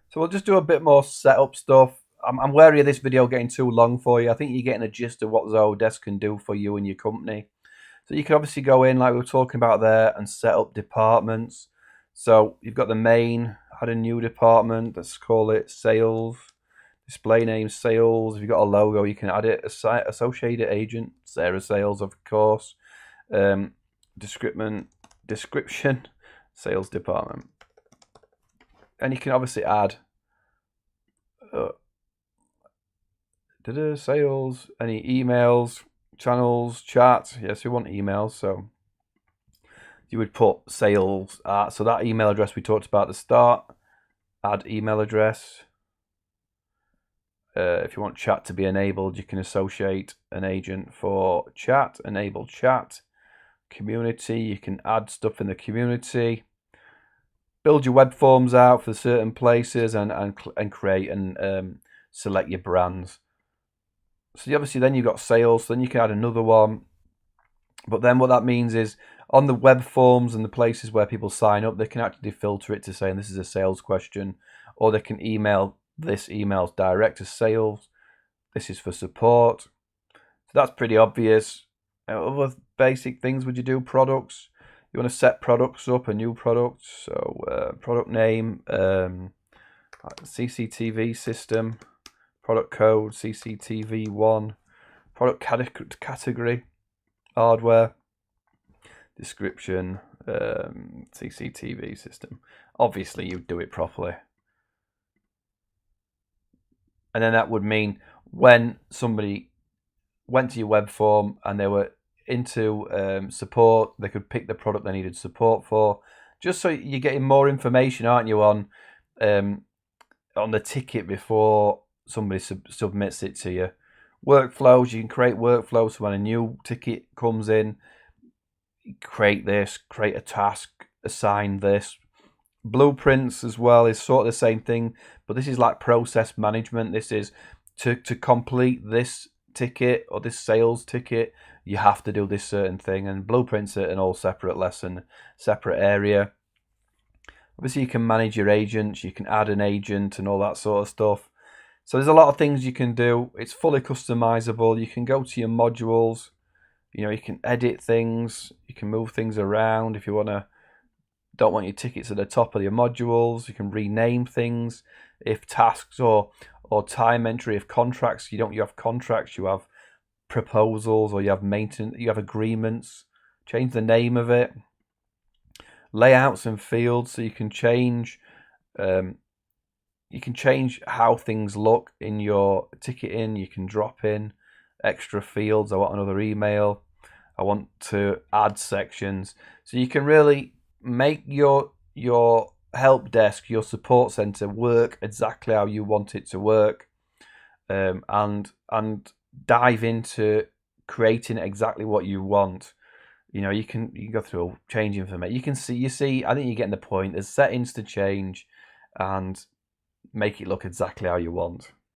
So we'll just do a bit more setup stuff. I'm wary of this video getting too long for you. I think you're getting a gist of what Zoho Desk can do for you and your company. So you can obviously go in, like we were talking about there, and set up departments. So you've got the main, add a new department. Let's call it sales. Display name sales. If you've got a logo, you can add it. Associated agent, Sarah Sales, of course. Description, sales department. And you can obviously add sales, any emails, channels, chat. Yes, we want emails, so you would put sales. So that email address we talked about at the start, add email address. If you want chat to be enabled, you can associate an agent for chat, enable chat. Community, you can add stuff in the community. Build your web forms out for certain places and create and select your brands. So obviously then you've got sales, then you can add another one. But then what that means is on the web forms and the places where people sign up, they can actually filter it to saying this is a sales question, or they can email this email's direct to sales. This is for support. So that's pretty obvious. Other basic things, would you do products? You want to set products up, a new product. So product name, CCTV system, product code, CCTV one, product category, hardware, description, CCTV system. Obviously, you do it properly. And then that would mean when somebody went to your web form and they were into support, they could pick the product they needed support for. Just so you're getting more information, aren't you, on the ticket before somebody submits it to you. Workflows, you can create workflows. So when a new ticket comes in, create this, create a task, assign this. Blueprints as well is sort of the same thing, but this is like process management. This is to complete this ticket or this sales ticket, you have to do this certain thing, and blueprints are an all separate lesson, separate area. Obviously you can manage your agents, you can add an agent and all that sort of stuff. So there's a lot of things you can do. It's fully customizable. You can go to your modules, you can edit things, you can move things around. If you don't want your tickets at the top of your modules, you can rename things. If tasks or time entry, if contracts, you have contracts, you have proposals, or you have maintenance, you have agreements, change the name of it. Layouts and fields, so you can change how things look in your ticketing. You can drop in extra fields. I want another email. I want to add sections. So you can really make your help desk, your support center, work exactly how you want it to work, and dive into creating exactly what you want. You can go through change information. You see. I think you're getting the point. There's settings to change and make it look exactly how you want.